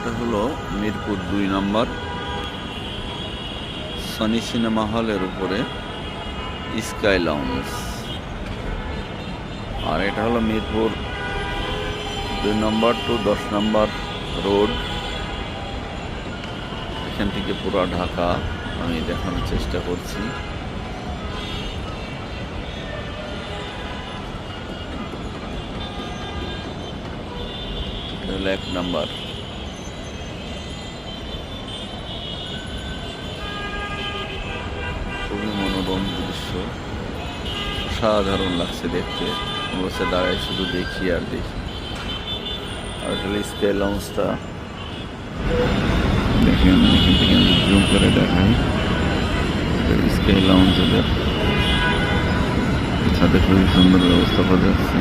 এটা হলো মিরপুর 2 নম্বর Sony cinema হলের উপরে স্কাই লাউঞ্জ। আর এটা হলো মিরপুর 2 নম্বর টু 10 নম্বর রোড। এখান থেকে পুরো ঢাকা আমি দেখানোর চেষ্টা করছি। এটা হলো 1 নম্বর। খুবই মনোরম দৃশ্য, অসাধারণ লাগছে দেখতে। বসে দাঁড়ায় শুধু দেখি আর দেখি। আর আসলে স্কাই লঞ্চটা দেখেন, এখান থেকে আমি জুম করে দেখাই। স্কাই লঞ্চের ছাদে খুবই সুন্দর ব্যবস্থা করা যাচ্ছে।